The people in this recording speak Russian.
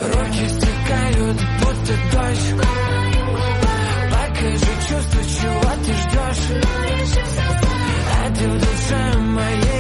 Руки стекают, будто дождь. Покажи чувства, чего ты ждешь. А ты в душе моей